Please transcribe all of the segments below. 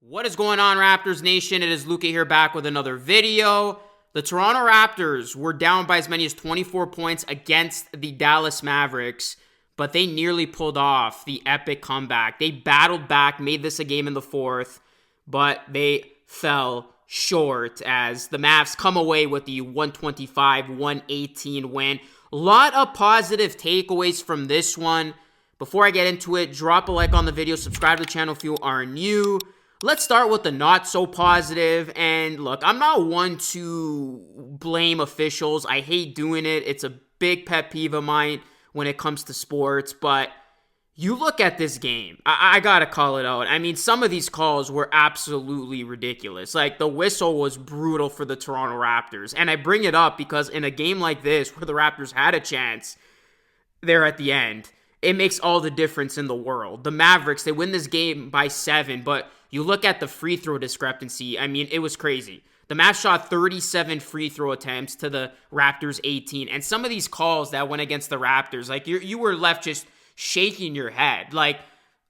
What is going on, Raptors Nation? It is Luca here back with another video. The Toronto Raptors were down by as many as 24 points against the Dallas Mavericks, but they nearly pulled off the epic comeback. They battled back, made this a game in the fourth, but they fell short as the Mavs come away with the 125-118 win. A lot of positive takeaways from this one. Before I get into it, drop a like on the video, subscribe to the channel if you are new. Let's start with the not so positive. And look, I'm not one to blame officials. I hate doing it. It's a big pet peeve of mine when it comes to sports. But you look at this game, I gotta call it out. I mean, some of these calls were absolutely ridiculous. Like, the whistle was brutal for the Toronto Raptors. And I bring it up because in a game like this, where the Raptors had a chance there at the end, it makes all the difference in the world. The Mavericks, they win this game by 7, but you look at the free throw discrepancy, I mean, it was crazy. The Mavs shot 37 free throw attempts to the Raptors 18. And some of these calls that went against the Raptors, like, you were left just shaking your head. Like,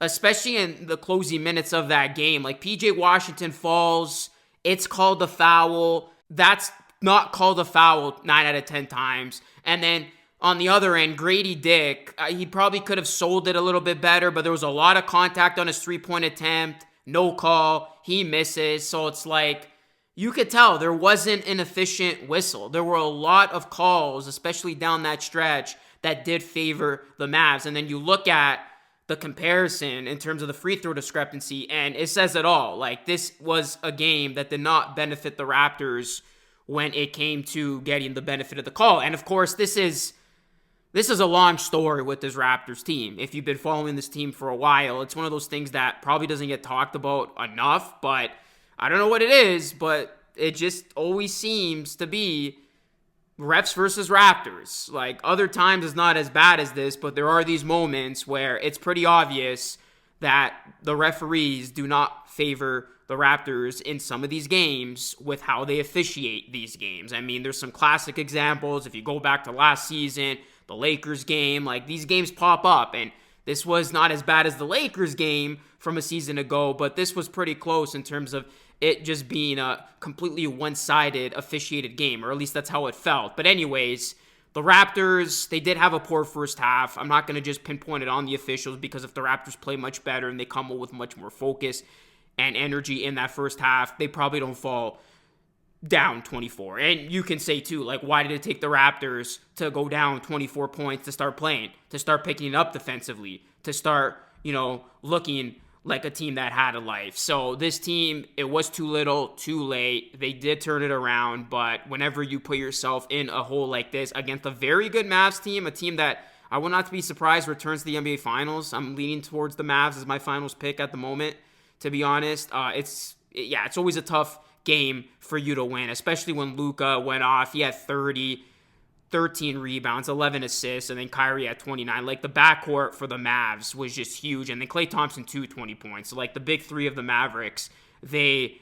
especially in the closing minutes of that game. Like, PJ Washington falls, it's called a foul. That's not called a foul 9 out of 10 times. And then on the other end, Grady Dick, he probably could have sold it a little bit better, but there was a lot of contact on his three-point attempt. No call. He misses. So it's like, you could tell there wasn't an efficient whistle. There were a lot of calls, especially down that stretch, that did favor the Mavs. And then you look at the comparison in terms of the free throw discrepancy, and it says it all. Like, this was a game that did not benefit the Raptors when it came to getting the benefit of the call. And of course, this is a long story with this Raptors team. If you've been following this team for a while, it's one of those things that probably doesn't get talked about enough, but I don't know what it is, but it just always seems to be refs versus Raptors. Like, other times it's not as bad as this, but there are these moments where it's pretty obvious that the referees do not favor the Raptors in some of these games with how they officiate these games. I mean, there's some classic examples. If you go back to last season, the Lakers game, like, these games pop up, and this was not as bad as the Lakers game from a season ago, but this was pretty close in terms of it just being a completely one-sided officiated game, or at least that's how it felt. But anyways, the Raptors, they did have a poor first half. I'm not going to just pinpoint it on the officials, because if the Raptors play much better and they come with much more focus and energy in that first half, they probably don't fall down 24. And you can say too, like, why did it take the Raptors to go down 24 points to start playing, to start picking it up defensively, to start, looking like a team that had a life? So this team, it was too little, too late. They did turn it around, but whenever you put yourself in a hole like this against a very good Mavs team, a team that I would not be surprised returns to the NBA Finals. I'm leaning towards the Mavs as my finals pick at the moment, to be honest. It's always a tough game for you to win, especially when Luka went off. He had 30, 13 rebounds, 11 assists, and then Kyrie had 29. Like, the backcourt for the Mavs was just huge, and then Klay Thompson too, 20 points. So, like, the big three of the Mavericks, they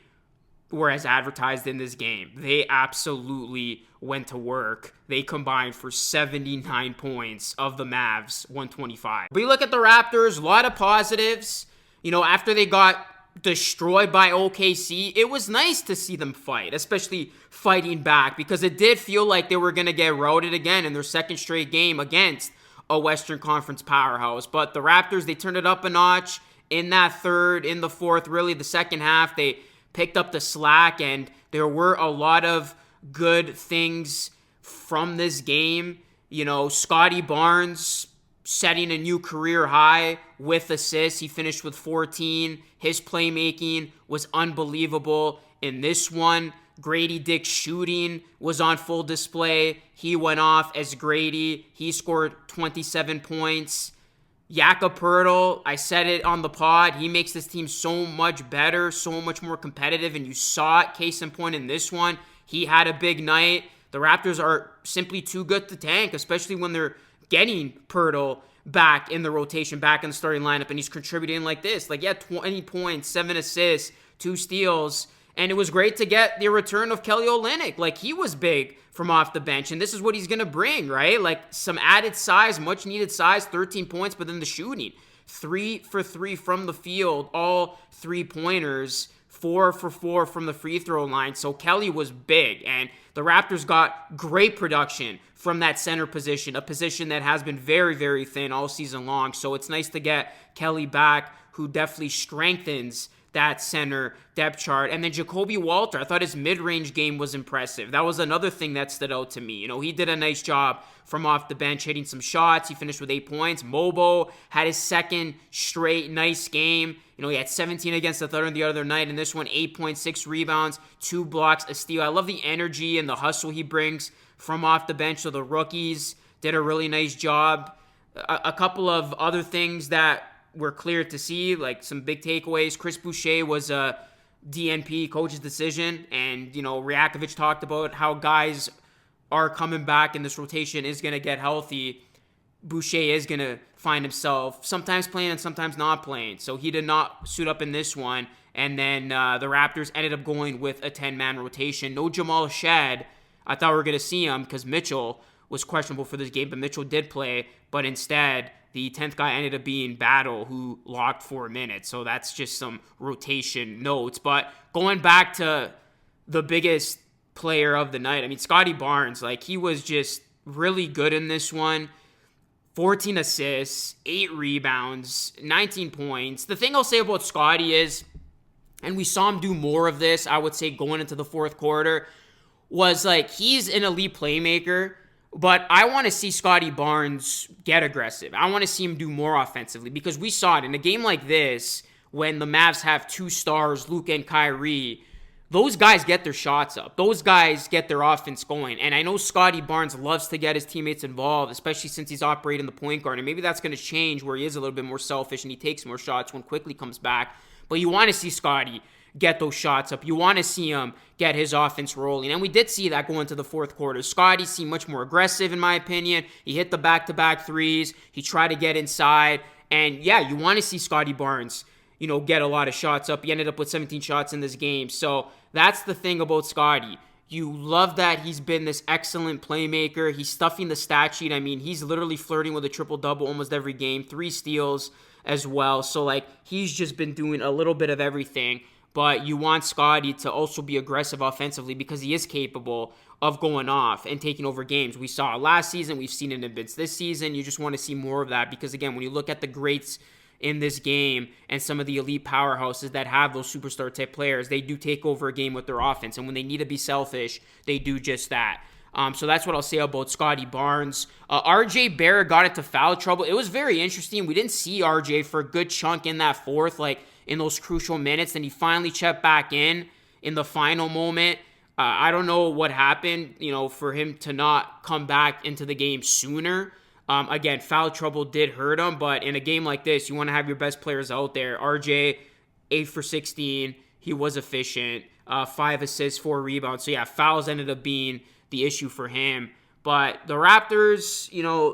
were as advertised in this game. They absolutely went to work. They combined for 79 points of the Mavs 125. But you look at the Raptors, a lot of positives. After they got destroyed by OKC, it was nice to see them fight, especially fighting back, because it did feel like they were going to get routed again in their second straight game against a Western Conference powerhouse. But the Raptors, they turned it up a notch in that third, in the fourth, really the second half. They picked up the slack, and there were a lot of good things from this game. Scotty Barnes setting a new career high with assists. He finished with 14. His playmaking was unbelievable in this one. Grady Dick's shooting was on full display. He went off as Grady. He scored 27 points. Jakob Poeltl, I said it on the pod, he makes this team so much better, so much more competitive, and you saw it, case in point in this one. He had a big night. The Raptors are simply too good to tank, especially when they're getting Poeltl back in the rotation, back in the starting lineup, and he's contributing like this. Like, 20 points, 7 assists, 2 steals, and it was great to get the return of Kelly Olynyk. Like, he was big from off the bench, and this is what he's going to bring, right? Like, some added size, much needed size, 13 points, but then the shooting. 3 for 3 from the field, all 3-pointers. 4 for 4 from the free throw line. So Kelly was big, and the Raptors got great production from that center position, a position that has been very, very thin all season long. So it's nice to get Kelly back, who definitely strengthens that center depth chart. And then Jacoby Walter, I thought his mid-range game was impressive. That was another thing that stood out to me. He did a nice job from off the bench, hitting some shots. He finished with 8 points. Mobo had his second straight nice game. He had 17 against the Thunder the other night, and this one, 8.6 rebounds, 2 blocks, a steal. I love the energy and the hustle he brings from off the bench. So the rookies did a really nice job. A couple of other things that were clear to see, like some big takeaways. Chris Boucher was a DNP, coach's decision, and Rajakovic talked about how guys are coming back and this rotation is going to get healthy. Boucher is going to find himself sometimes playing and sometimes not playing, so he did not suit up in this one. And then the Raptors ended up going with a 10-man rotation. No Jamal Shed. I thought we were going to see him because Mitchell was questionable for this game, but Mitchell did play, but instead the 10th guy ended up being Battle, who logged 4 minutes. So that's just some rotation notes. But going back to the biggest player of the night, Scotty Barnes, he was just really good in this one. 14 assists, 8 rebounds, 19 points. The thing I'll say about Scotty is, and we saw him do more of this, I would say, going into the fourth quarter, was he's an elite playmaker. But I want to see Scotty Barnes get aggressive. I want to see him do more offensively, because we saw it in a game like this when the Mavs have 2 stars, Luka and Kyrie. Those guys get their shots up. Those guys get their offense going. And I know Scotty Barnes loves to get his teammates involved, especially since he's operating the point guard. And maybe that's going to change where he is a little bit more selfish and he takes more shots when Quickly comes back. But you want to see Scotty get those shots up. You want to see him get his offense rolling. And we did see that go into the fourth quarter. Scotty seemed much more aggressive, in my opinion. He hit the back-to-back threes. He tried to get inside. And yeah, you want to see Scotty Barnes, get a lot of shots up. He ended up with 17 shots in this game. So that's the thing about Scotty. You love that he's been this excellent playmaker. He's stuffing the stat sheet. He's literally flirting with a triple-double almost every game. 3 steals as well. So, he's just been doing a little bit of everything. But you want Scotty to also be aggressive offensively, because he is capable of going off and taking over games. We saw it last season. We've seen it in bits this season. You just want to see more of that, because, again, when you look at the greats in this game and some of the elite powerhouses that have those superstar-type players, they do take over a game with their offense. And when they need to be selfish, they do just that. So that's what I'll say about Scotty Barnes. RJ Barrett got into foul trouble. It was very interesting. We didn't see RJ for a good chunk in that fourth, in those crucial minutes. Then he finally checked back in the final moment. I don't know what happened, for him to not come back into the game sooner. Again, foul trouble did hurt him, but in a game like this, you want to have your best players out there. RJ, 8 for 16. He was efficient. 5 assists, 4 rebounds. So yeah, fouls ended up being the issue for him. But the Raptors,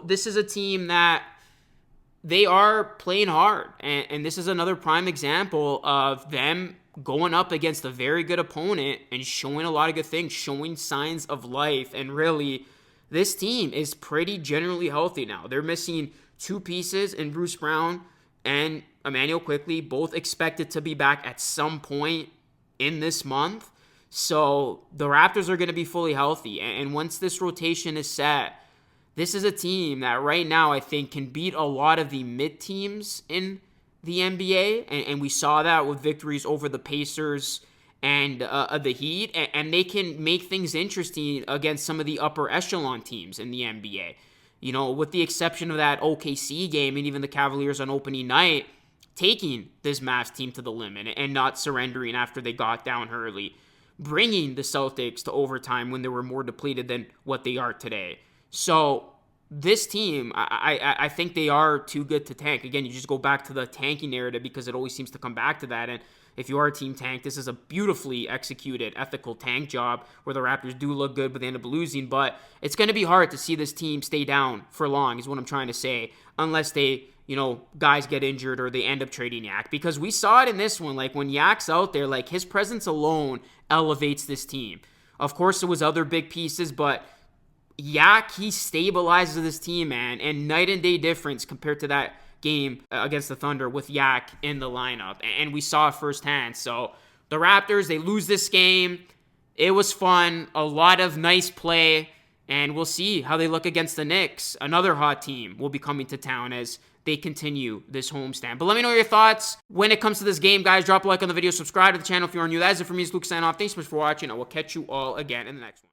this is a team that they are playing hard. And this is another prime example of them going up against a very good opponent and showing a lot of good things, showing signs of life. And really, this team is pretty generally healthy now. They're missing 2 pieces in Bruce Brown and Emmanuel Quickly, both expected to be back at some point in this month. So the Raptors are going to be fully healthy. And once this rotation is set, this is a team that right now I think can beat a lot of the mid teams in the NBA. And we saw that with victories over the Pacers and the Heat. And they can make things interesting against some of the upper echelon teams in the NBA. With the exception of that OKC game and even the Cavaliers on opening night, taking this Mavs team to the limit and not surrendering after they got down early, bringing the Celtics to overtime when they were more depleted than what they are today. So this team, I think they are too good to tank. Again, you just go back to the tanking narrative because it always seems to come back to that. And if you are a team tank, this is a beautifully executed, ethical tank job where the Raptors do look good, but they end up losing. But it's going to be hard to see this team stay down for long, is what I'm trying to say, unless they, guys get injured or they end up trading Yak. Because we saw it in this one, when Yak's out there, his presence alone elevates this team. Of course, it was other big pieces, but Yak, he stabilizes this team, man, and night and day difference compared to that game against the Thunder with Yak in the lineup, and we saw it firsthand. So the Raptors, they lose this game. It was fun. A lot of nice play. And we'll see how they look against the Knicks. Another hot team will be coming to town as they continue this homestand. But let me know your thoughts when it comes to this game, guys. Drop a like on the video. Subscribe to the channel if you are new. That is it for me. It's Luke signing off. Thanks so much for watching. I will catch you all again in the next one.